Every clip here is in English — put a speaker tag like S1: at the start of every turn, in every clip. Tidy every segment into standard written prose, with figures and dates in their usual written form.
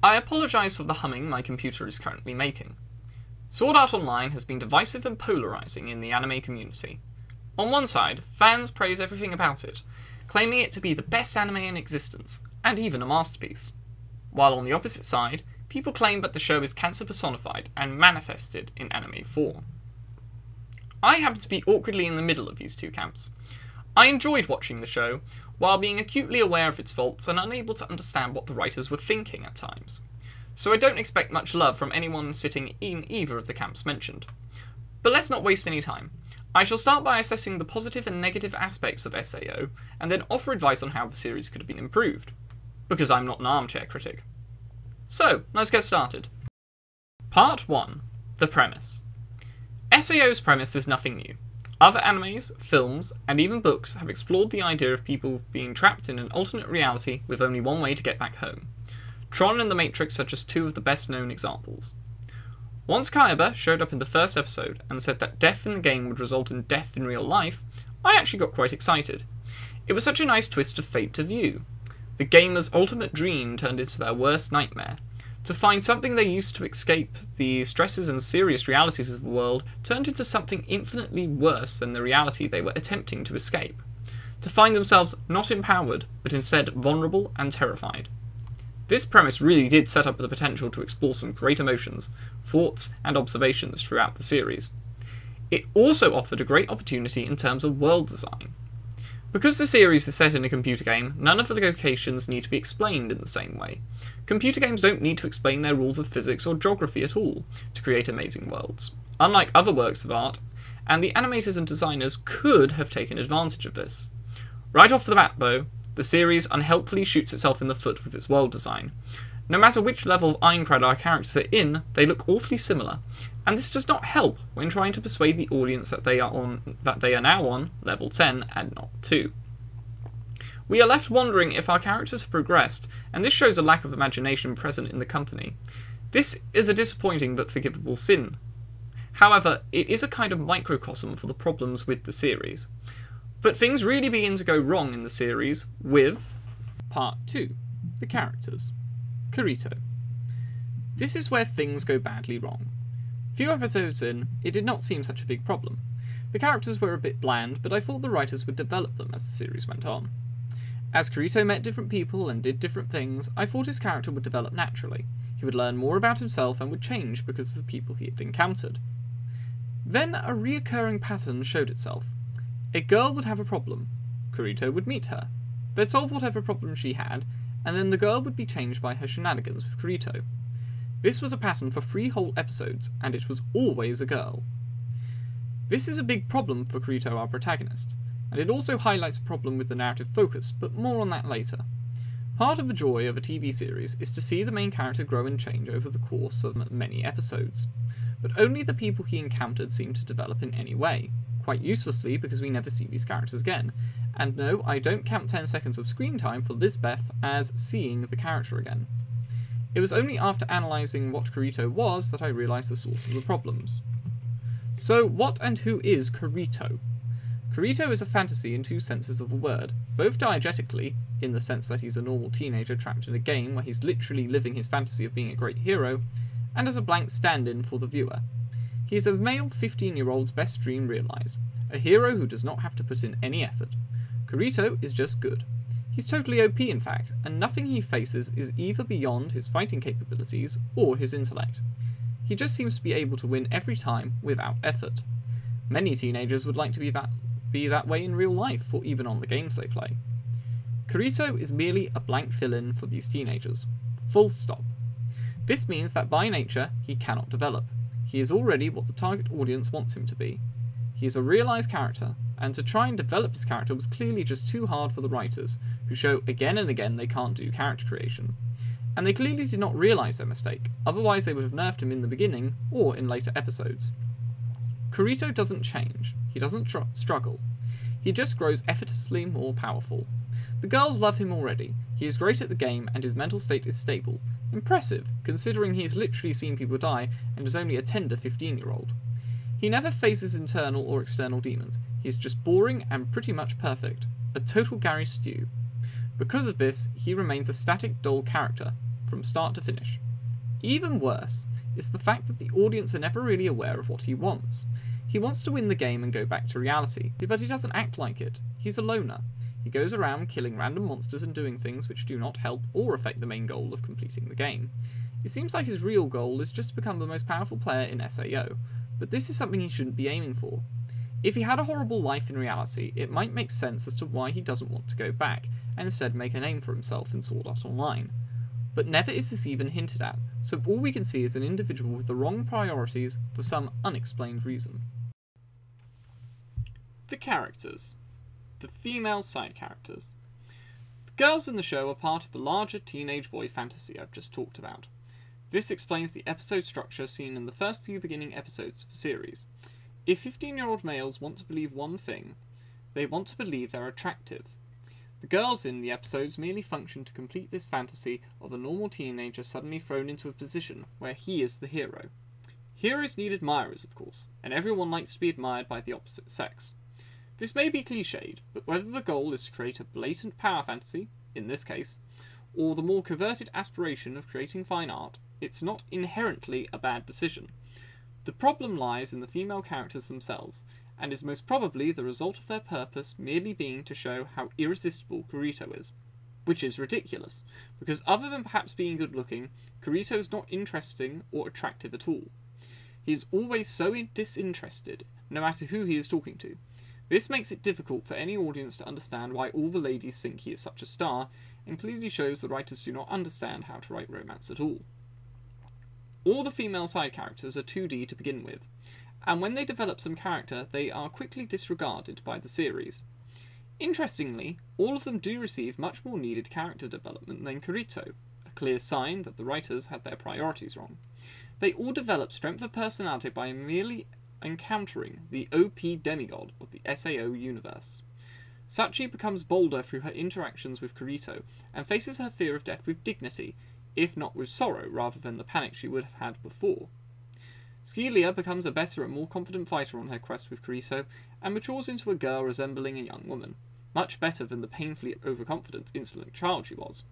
S1: I apologise for the humming my computer is currently making. Sword Art Online has been divisive and polarising in the anime community. On one side, fans praise everything about it, claiming it to be the best anime in existence, and even a masterpiece. While on the opposite side, people claim that the show is cancer personified and manifested in anime form. I happen to be awkwardly in the middle of these two camps. I enjoyed watching the show, while being acutely aware of its faults and unable to understand what the writers were thinking at times. So I don't expect much love from anyone sitting in either of the camps mentioned. But let's not waste any time. I shall start by assessing the positive and negative aspects of SAO, and then offer advice on how the series could have been improved. Because I'm not an armchair critic. So, let's get started. Part 1. The premise. SAO's premise is nothing new. Other animes, films, and even books have explored the idea of people being trapped in an alternate reality with only one way to get back home. Tron and The Matrix are just two of the best known examples. Once Kaiba showed up in the first episode and said that death in the game would result in death in real life, I actually got quite excited. It was such a nice twist of fate to view. The gamer's ultimate dream turned into their worst nightmare. To find something they used to escape the stresses and serious realities of the world turned into something infinitely worse than the reality they were attempting to escape. To find themselves not empowered, but instead vulnerable and terrified. This premise really did set up the potential to explore some great emotions, thoughts, and observations throughout the series. It also offered a great opportunity in terms of world design. Because the series is set in a computer game, none of the locations need to be explained in the same way. Computer games don't need to explain their rules of physics or geography at all to create amazing worlds, unlike other works of art, and the animators and designers could have taken advantage of this. Right off the bat though, the series unhelpfully shoots itself in the foot with its world design. No matter which level of Aincrad our characters are in, they look awfully similar, and this does not help when trying to persuade the audience that they are now on level 10 and not 2. We are left wondering if our characters have progressed, and this shows a lack of imagination present in the company. This is a disappointing but forgivable sin. However, it is a kind of microcosm for the problems with the series. But things really begin to go wrong in the series with Part 2. The characters. Kirito. This is where things go badly wrong. Few episodes in, it did not seem such a big problem. The characters were a bit bland, but I thought the writers would develop them as the series went on. As Kirito met different people and did different things, I thought his character would develop naturally. He would learn more about himself and would change because of the people he had encountered. Then a reoccurring pattern showed itself. A girl would have a problem. Kirito would meet her. They'd solve whatever problem she had, and then the girl would be changed by her shenanigans with Kirito. This was a pattern for 3 whole episodes, and it was always a girl. This is a big problem for Kirito, our protagonist, and it also highlights a problem with the narrative focus, but more on that later. Part of the joy of a TV series is to see the main character grow and change over the course of many episodes, but only the people he encountered seem to develop in any way, quite uselessly because we never see these characters again. And no, I don't count 10 seconds of screen time for Lisbeth as seeing the character again. It was only after analysing what Kirito was that I realised the source of the problems. So, what and who is Kirito? Kirito is a fantasy in 2 senses of the word, both diegetically, in the sense that he's a normal teenager trapped in a game where he's literally living his fantasy of being a great hero, and as a blank stand-in for the viewer. He is a male 15-year-old's best dream realised, a hero who does not have to put in any effort. Kirito is just good. He's totally OP in fact, and nothing he faces is either beyond his fighting capabilities or his intellect. He just seems to be able to win every time without effort. Many teenagers would like to be that way in real life, or even on the games they play. Kirito is merely a blank fill-in for these teenagers. Full stop. This means that by nature, he cannot develop. He is already what the target audience wants him to be. He is a realised character, and to try and develop his character was clearly just too hard for the writers, who show again and again they can't do character creation. And they clearly did not realise their mistake, otherwise they would have nerfed him in the beginning, or in later episodes. Kirito doesn't change, he doesn't struggle. He just grows effortlessly more powerful. The girls love him already, he is great at the game and his mental state is stable. Impressive, considering he has literally seen people die and is only a tender 15-year-old. He never faces internal or external demons, he is just boring and pretty much perfect. A total Gary Stew. Because of this, he remains a static, dull character. from start to finish. Even worse is the fact that the audience are never really aware of what he wants. He wants to win the game and go back to reality, but he doesn't act like it. He's a loner. He goes around killing random monsters and doing things which do not help or affect the main goal of completing the game. It seems like his real goal is just to become the most powerful player in SAO, but this is something he shouldn't be aiming for. If he had a horrible life in reality, it might make sense as to why he doesn't want to go back, and instead make a name for himself in Sword Art Online. But never is this even hinted at, so all we can see is an individual with the wrong priorities for some unexplained reason. The characters. The female side characters. The girls in the show are part of the larger teenage boy fantasy I've just talked about. This explains the episode structure seen in the first few beginning episodes of the series. If 15-year-old males want to believe one thing, they want to believe they're attractive. The girls in the episodes merely function to complete this fantasy of a normal teenager suddenly thrown into a position where he is the hero. Heroes need admirers, of course, and everyone likes to be admired by the opposite sex. This may be cliched, but whether the goal is to create a blatant power fantasy, in this case, or the more coveted aspiration of creating fine art, it's not inherently a bad decision. The problem lies in the female characters themselves, and is most probably the result of their purpose merely being to show how irresistible Kirito is. Which is ridiculous, because other than perhaps being good looking, Kirito is not interesting or attractive at all. He is always so disinterested, no matter who he is talking to. This makes it difficult for any audience to understand why all the ladies think he is such a star, and clearly shows the writers do not understand how to write romance at all. All the female side characters are 2D to begin with, and when they develop some character, they are quickly disregarded by the series. Interestingly, all of them do receive much more needed character development than Kirito, a clear sign that the writers had their priorities wrong. They all develop strength of personality by merely encountering the OP demigod of the SAO universe. Sachi becomes bolder through her interactions with Kirito, and faces her fear of death with dignity, if not with sorrow, rather than the panic she would have had before. Skelia becomes a better and more confident fighter on her quest with Kirito, and matures into a girl resembling a young woman, much better than the painfully overconfident, insolent child she was.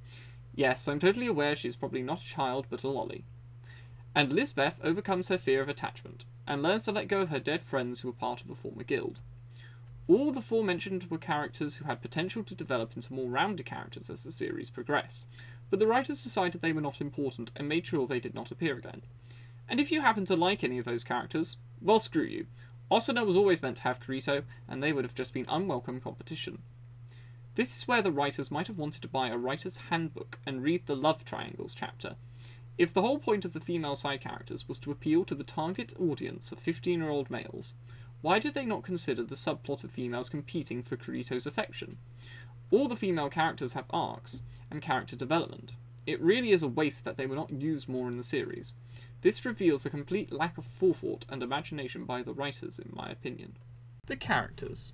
S1: Yes, I'm totally aware she is probably not a child, but a lolly. And Lisbeth overcomes her fear of attachment, and learns to let go of her dead friends who were part of a former guild. All the aforementioned were characters who had potential to develop into more rounded characters as the series progressed, but the writers decided they were not important and made sure they did not appear again. And if you happen to like any of those characters, well, screw you. Asuna was always meant to have Kirito, and they would have just been unwelcome competition. This is where the writers might have wanted to buy a writer's handbook and read the love triangles chapter. If the whole point of the female side characters was to appeal to the target audience of 15-year-old males, why did they not consider the subplot of females competing for Kirito's affection? All the female characters have arcs and character development. It really is a waste that they were not used more in the series. This reveals a complete lack of forethought and imagination by the writers, in my opinion. The characters.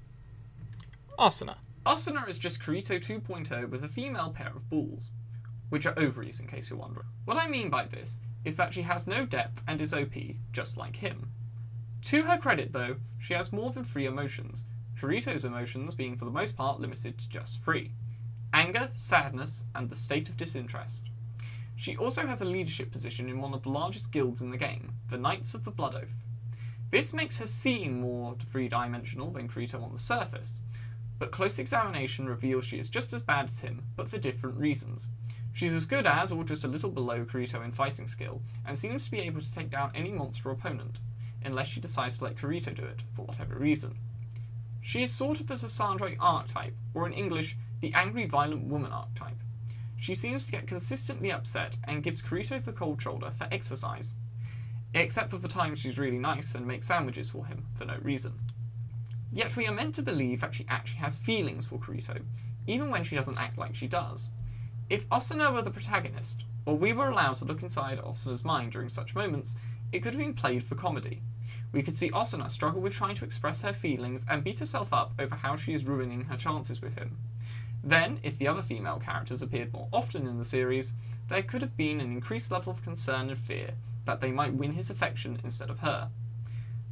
S1: Asuna. Asuna is just Kirito 2.0 with a female pair of balls, which are ovaries in case you're wondering. What I mean by this is that she has no depth and is OP, just like him. To her credit though, she has more than 3 emotions, Kirito's emotions being for the most part limited to just 3. Anger, sadness, and the state of disinterest. She also has a leadership position in one of the largest guilds in the game, the Knights of the Blood Oath. This makes her seem more 3-dimensional than Kirito on the surface, but close examination reveals she is just as bad as him, but for different reasons. She's as good as, or just a little below Kirito in fighting skill, and seems to be able to take down any monster opponent, unless she decides to let Kirito do it, for whatever reason. She is sort of the Sandra archetype, or in English, the angry violent woman archetype. She seems to get consistently upset and gives Kirito the cold shoulder for exercise, except for the times she's really nice and makes sandwiches for him for no reason. Yet we are meant to believe that she actually has feelings for Kirito, even when she doesn't act like she does. If Asuna were the protagonist, or we were allowed to look inside Asuna's mind during such moments, it could have been played for comedy. We could see Asuna struggle with trying to express her feelings and beat herself up over how she is ruining her chances with him. Then, if the other female characters appeared more often in the series, there could have been an increased level of concern and fear that they might win his affection instead of her.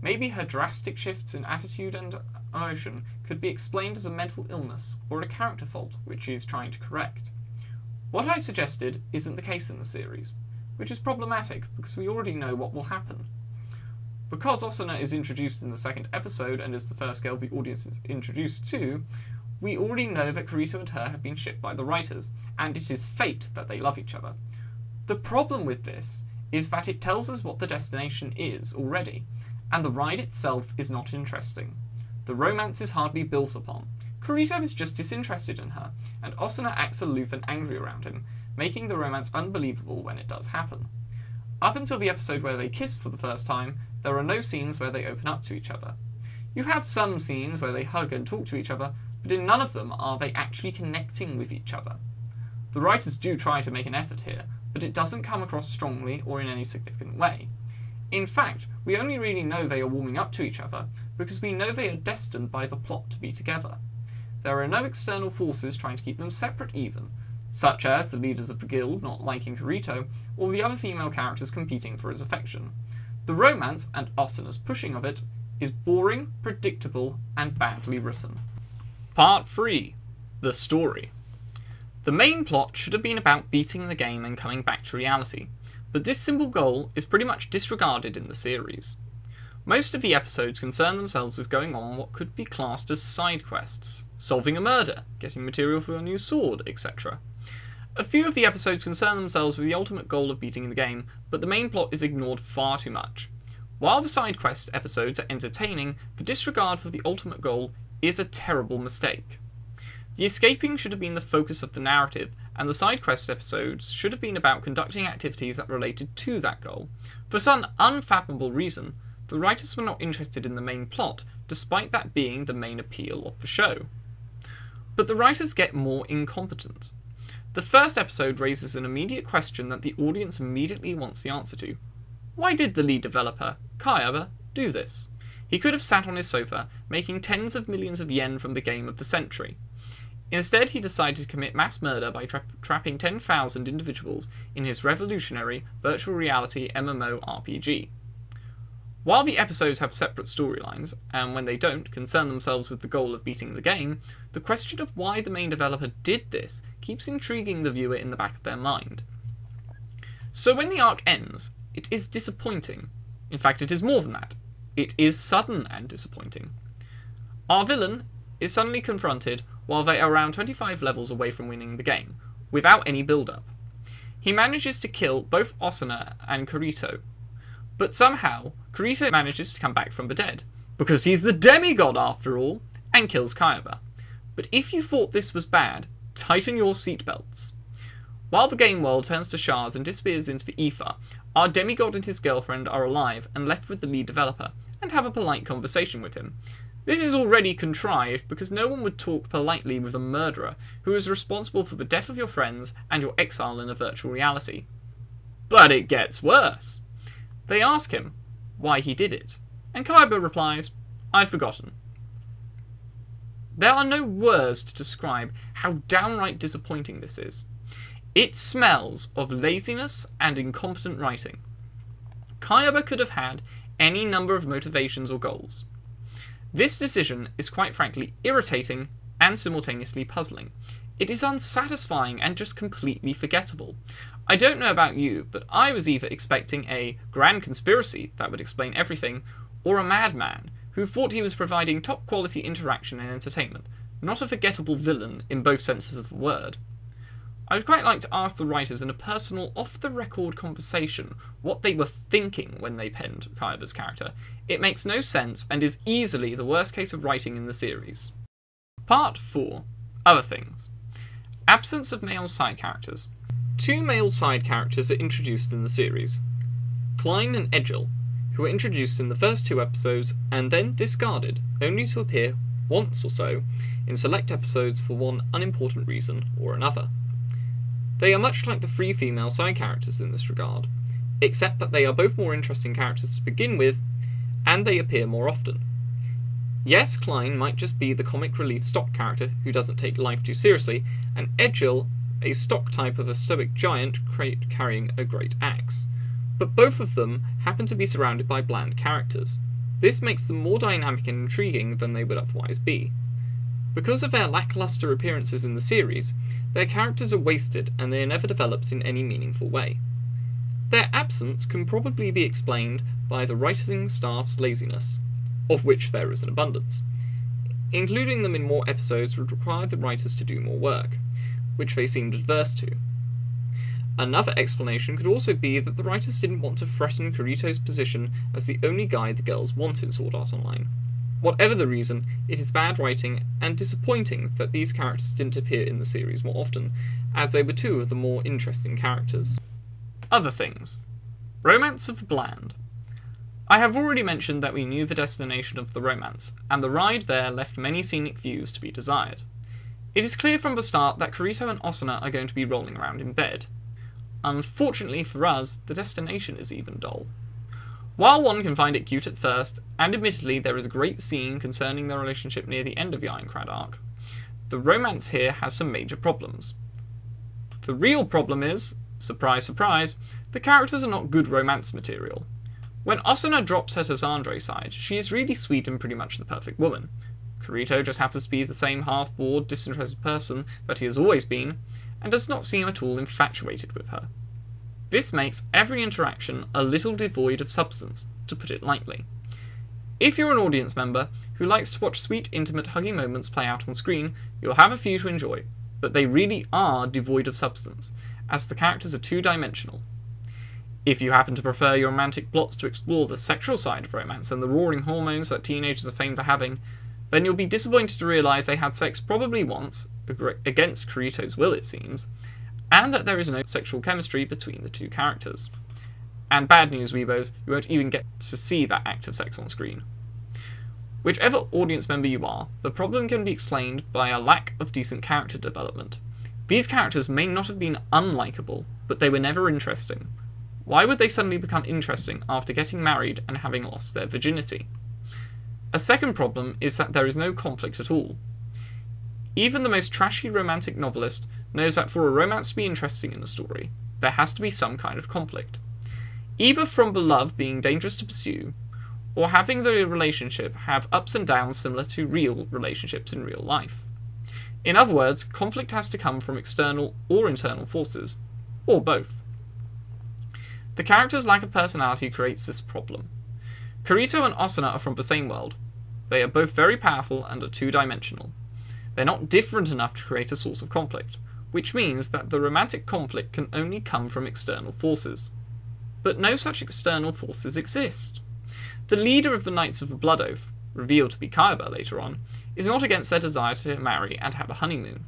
S1: Maybe her drastic shifts in attitude and emotion could be explained as a mental illness or a character fault which she is trying to correct. What I've suggested isn't the case in the series, which is problematic because we already know what will happen. Because Asuna is introduced in the second episode and is the first girl the audience is introduced to, we already know that Kirito and her have been shipped by the writers, and it is fate that they love each other. The problem with this is that it tells us what the destination is already, and the ride itself is not interesting. The romance is hardly built upon. Kirito is just disinterested in her, and Asuna acts aloof and angry around him, making the romance unbelievable when it does happen. Up until the episode where they kiss for the first time, there are no scenes where they open up to each other. You have some scenes where they hug and talk to each other, but in none of them are they actually connecting with each other. The writers do try to make an effort here, but it doesn't come across strongly or in any significant way. In fact, we only really know they are warming up to each other because we know they are destined by the plot to be together. There are no external forces trying to keep them separate even, such as the leaders of the guild not liking Kirito, or the other female characters competing for his affection. The romance, and Asuna's pushing of it, is boring, predictable, and badly written. Part 3. The story. The main plot should have been about beating the game and coming back to reality, but this simple goal is pretty much disregarded in the series. Most of the episodes concern themselves with going on what could be classed as side quests, solving a murder, getting material for a new sword, etc. A few of the episodes concern themselves with the ultimate goal of beating the game, but the main plot is ignored far too much. While the side quest episodes are entertaining, the disregard for the ultimate goal is a terrible mistake. The escaping should have been the focus of the narrative, and the side quest episodes should have been about conducting activities that related to that goal. For some unfathomable reason, the writers were not interested in the main plot, despite that being the main appeal of the show. But the writers get more incompetent. The first episode raises an immediate question that the audience immediately wants the answer to. Why did the lead developer, Kayaba, do this? He could have sat on his sofa, making tens of millions of yen from the game of the century. Instead, he decided to commit mass murder by trapping 10,000 individuals in his revolutionary virtual reality MMORPG. While the episodes have separate storylines, and when they don't, concern themselves with the goal of beating the game, the question of why the main developer did this keeps intriguing the viewer in the back of their mind. So when the arc ends, it is disappointing. In fact, it is more than that. It is sudden and disappointing. Our villain is suddenly confronted while they are around 25 levels away from winning the game, without any build-up. He manages to kill both Asuna and Kirito, but somehow Kirito manages to come back from the dead, because he's the demigod after all, and kills Kayaba. But if you thought this was bad, tighten your seatbelts. While the game world turns to shards and disappears into the ether, our demigod and his girlfriend are alive and left with the lead developer, and have a polite conversation with him. This is already contrived because no one would talk politely with a murderer who is responsible for the death of your friends and your exile in a virtual reality. But it gets worse. They ask him why he did it, and Kayaba replies, "I've forgotten." There are no words to describe how downright disappointing this is. It smells of laziness and incompetent writing. Kayaba could have had any number of motivations or goals. This decision is quite frankly irritating and simultaneously puzzling. It is unsatisfying and just completely forgettable. I don't know about you, but I was either expecting a grand conspiracy that would explain everything, or a madman who thought he was providing top quality interaction and entertainment, not a forgettable villain in both senses of the word. I would quite like to ask the writers in a personal, off-the-record conversation what they were thinking when they penned Kayaba's character. It makes no sense and is easily the worst case of writing in the series. Part 4. Other things. Absence of male side characters. 2 male side characters are introduced in the series. Klein and Edgel, who were introduced in the first 2 episodes and then discarded, only to appear once or so in select episodes for one unimportant reason or another. They are much like the 3 female side characters in this regard, except that they are both more interesting characters to begin with, and they appear more often. Yes, Klein might just be the comic relief stock character who doesn't take life too seriously, and Edgel a stock type of a stoic giant carrying a great axe. But both of them happen to be surrounded by bland characters. This makes them more dynamic and intriguing than they would otherwise be. Because of their lackluster appearances in the series, their characters are wasted and they are never developed in any meaningful way. Their absence can probably be explained by the writing staff's laziness, of which there is an abundance. Including them in more episodes would require the writers to do more work, which they seemed adverse to. Another explanation could also be that the writers didn't want to threaten Kirito's position as the only guy the girls want in Sword Art Online. Whatever the reason, it is bad writing and disappointing that these characters didn't appear in the series more often, as they were two of the more interesting characters. Other things. Romance of the Bland. I have already mentioned that we knew the destination of the romance, and the ride there left many scenic views to be desired. It is clear from the start that Kirito and Asuna are going to be rolling around in bed. Unfortunately for us, the destination is even dull. While one can find it cute at first, and admittedly there is a great scene concerning their relationship near the end of the Aincrad Arc, the romance here has some major problems. The real problem is, surprise surprise, the characters are not good romance material. When Asuna drops her to Xandra's side, she is really sweet and pretty much the perfect woman. Kirito just happens to be the same half-bored, disinterested person that he has always been, and does not seem at all infatuated with her. This makes every interaction a little devoid of substance, to put it lightly. If you're an audience member who likes to watch sweet, intimate, huggy moments play out on screen, you'll have a few to enjoy, but they really are devoid of substance, as the characters are two-dimensional. If you happen to prefer your romantic plots to explore the sexual side of romance and the roaring hormones that teenagers are famed for having, then you'll be disappointed to realise they had sex probably once, against Kirito's will it seems, and that there is no sexual chemistry between the two characters. And bad news, weebos, you won't even get to see that act of sex on screen. Whichever audience member you are, the problem can be explained by a lack of decent character development. These characters may not have been unlikable, but they were never interesting. Why would they suddenly become interesting after getting married and having lost their virginity? A second problem is that there is no conflict at all. Even the most trashy romantic novelist knows that for a romance to be interesting in a story, there has to be some kind of conflict. Either from the love being dangerous to pursue, or having the relationship have ups and downs similar to real relationships in real life. In other words, conflict has to come from external or internal forces, or both. The character's lack of personality creates this problem. Kirito and Asuna are from the same world. They are both very powerful and are two-dimensional. They're not different enough to create a source of conflict, which means that the romantic conflict can only come from external forces. But no such external forces exist. The leader of the Knights of the Blood Oath, revealed to be Kaiba later on, is not against their desire to marry and have a honeymoon.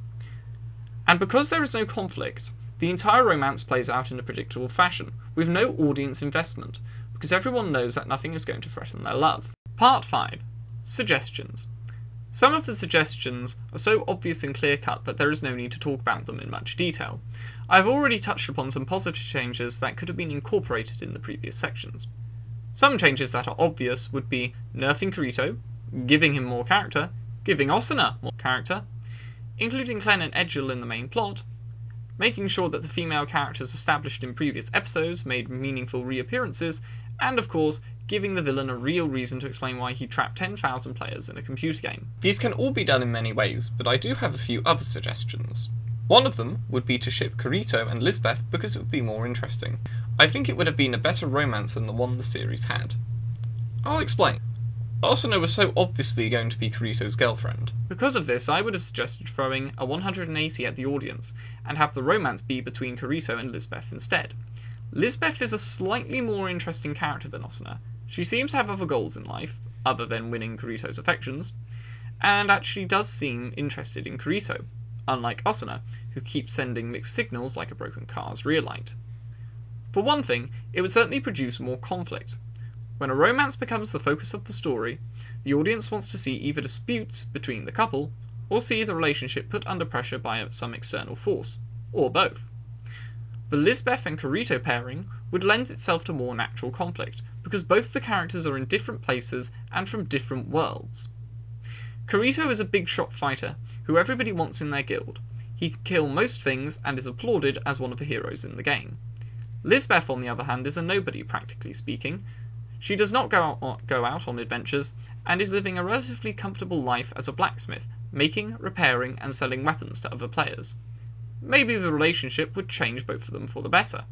S1: And because there is no conflict, the entire romance plays out in a predictable fashion, with no audience investment, because everyone knows that nothing is going to threaten their love. Part 5. Suggestions. Some of the suggestions are so obvious and clear-cut that there is no need to talk about them in much detail. I have already touched upon some positive changes that could have been incorporated in the previous sections. Some changes that are obvious would be nerfing Kirito, giving him more character, giving Asuna more character, including Clen and Edgel in the main plot, making sure that the female characters established in previous episodes made meaningful reappearances, and of course, giving the villain a real reason to explain why he trapped 10,000 players in a computer game. These can all be done in many ways, but I do have a few other suggestions. One of them would be to ship Kirito and Lisbeth because it would be more interesting. I think it would have been a better romance than the one the series had. I'll explain. Asuna was so obviously going to be Kirito's girlfriend. Because of this, I would have suggested throwing a 180 at the audience, and have the romance be between Kirito and Lisbeth instead. Lisbeth is a slightly more interesting character than Asuna. She seems to have other goals in life, other than winning Kirito's affections, and actually does seem interested in Kirito, unlike Asuna, who keeps sending mixed signals like a broken car's rear light. For one thing, it would certainly produce more conflict. When a romance becomes the focus of the story, the audience wants to see either disputes between the couple, or see the relationship put under pressure by some external force, or both. The Lisbeth and Kirito pairing would lend itself to more natural conflict, because both the characters are in different places and from different worlds. Kirito is a big shot fighter, who everybody wants in their guild. He can kill most things and is applauded as one of the heroes in the game. Lisbeth, on the other hand, is a nobody, practically speaking. She does not go out on adventures, and is living a relatively comfortable life as a blacksmith, making, repairing, and selling weapons to other players. Maybe the relationship would change both of them for the better.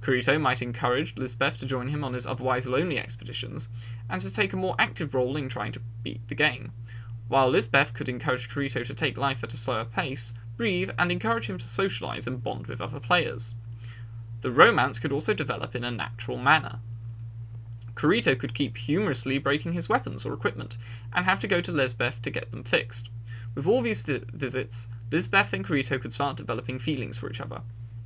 S1: Kirito might encourage Lisbeth to join him on his otherwise lonely expeditions, and to take a more active role in trying to beat the game, while Lisbeth could encourage Kirito to take life at a slower pace, breathe, and encourage him to socialise and bond with other players. The romance could also develop in a natural manner. Kirito could keep humorously breaking his weapons or equipment, and have to go to Lisbeth to get them fixed. With all these visits, Lisbeth and Kirito could start developing feelings for each other.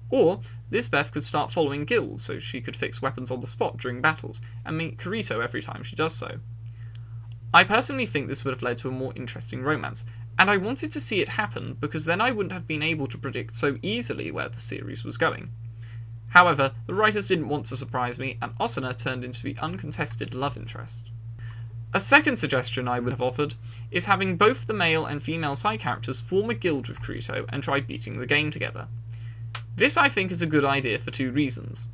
S1: Or, Lisbeth could start following guilds so she could fix weapons on the spot during battles, and meet Kirito every time she does so. I personally think this would have led to a more interesting romance, and I wanted to see it happen because then I wouldn't have been able to predict so easily where the series was going. However, the writers didn't want to surprise me, and Asuna turned into the uncontested love interest. A second suggestion I would have offered is having both the male and female side characters form a guild with Kirito and try beating the game together. This I think is a good idea for two reasons.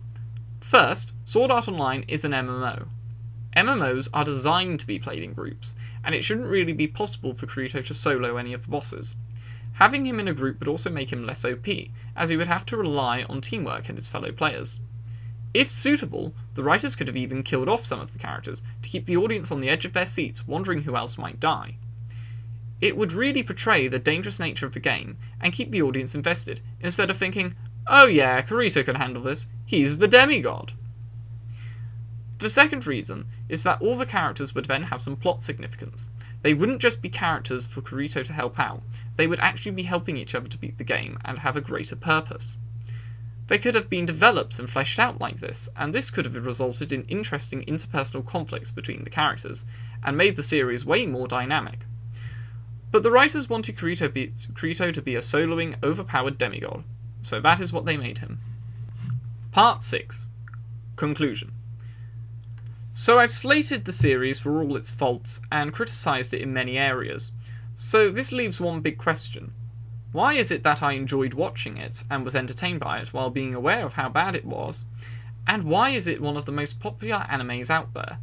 S1: First, Sword Art Online is an MMO. MMOs are designed to be played in groups, and it shouldn't really be possible for Kirito to solo any of the bosses. Having him in a group would also make him less OP, as he would have to rely on teamwork and his fellow players. If suitable, the writers could have even killed off some of the characters to keep the audience on the edge of their seats wondering who else might die. It would really portray the dangerous nature of the game and keep the audience invested, instead of thinking, oh yeah, Kirito can handle this, he's the demigod. The second reason is that all the characters would then have some plot significance. They wouldn't just be characters for Kirito to help out, they would actually be helping each other to beat the game and have a greater purpose. They could have been developed and fleshed out like this, and this could have resulted in interesting interpersonal conflicts between the characters, and made the series way more dynamic. But the writers wanted Kirito to be a soloing, overpowered demigod, so that is what they made him. Part 6. Conclusion. So I've slated the series for all its faults, and criticised it in many areas, so this leaves one big question. Why is it that I enjoyed watching it, and was entertained by it, while being aware of how bad it was? And why is it one of the most popular animes out there?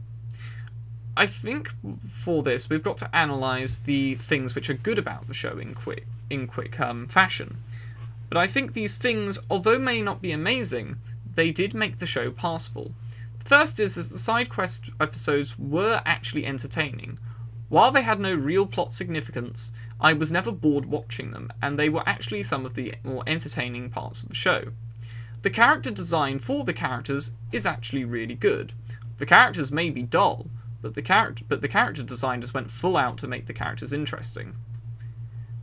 S1: I think for this we've got to analyse the things which are good about the show in quick fashion. But I think these things, although may not be amazing, they did make the show passable. The first is that the side quest episodes were actually entertaining. While they had no real plot significance, I was never bored watching them, and they were actually some of the more entertaining parts of the show. The character design for the characters is actually really good. The characters may be dull, but the character design just went full out to make the characters interesting.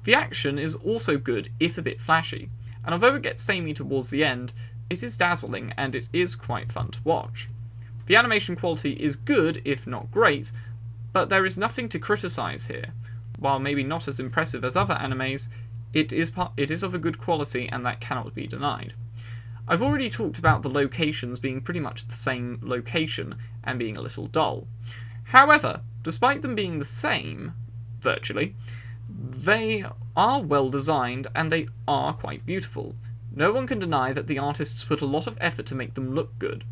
S1: The action is also good, if a bit flashy, and although it gets samey towards the end, it is dazzling and it is quite fun to watch. The animation quality is good, if not great, but there is nothing to criticise here. While maybe not as impressive as other animes, it is of a good quality, and that cannot be denied. I've already talked about the locations being pretty much the same location, and being a little dull. However, despite them being the same, virtually, they are well designed, and they are quite beautiful. No one can deny that the artists put a lot of effort to make them look good.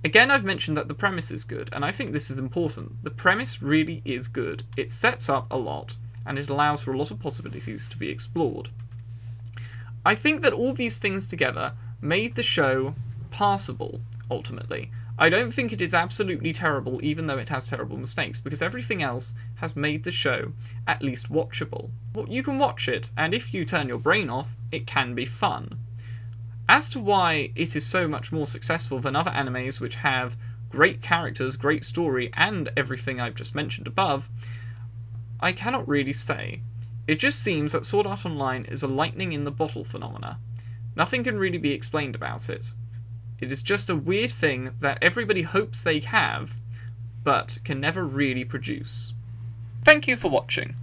S1: Again, I've mentioned that the premise is good, and I think this is important. The premise really is good. It sets up a lot, and it allows for a lot of possibilities to be explored. I think that all these things together made the show passable, ultimately. I don't think it is absolutely terrible, even though it has terrible mistakes, because everything else has made the show at least watchable. Well, you can watch it, and if you turn your brain off, it can be fun. As to why it is so much more successful than other animes which have great characters, great story, and everything I've just mentioned above, I cannot really say. It just seems that Sword Art Online is a lightning in the bottle phenomena. Nothing can really be explained about it. It is just a weird thing that everybody hopes they have, but can never really produce. Thank you for watching.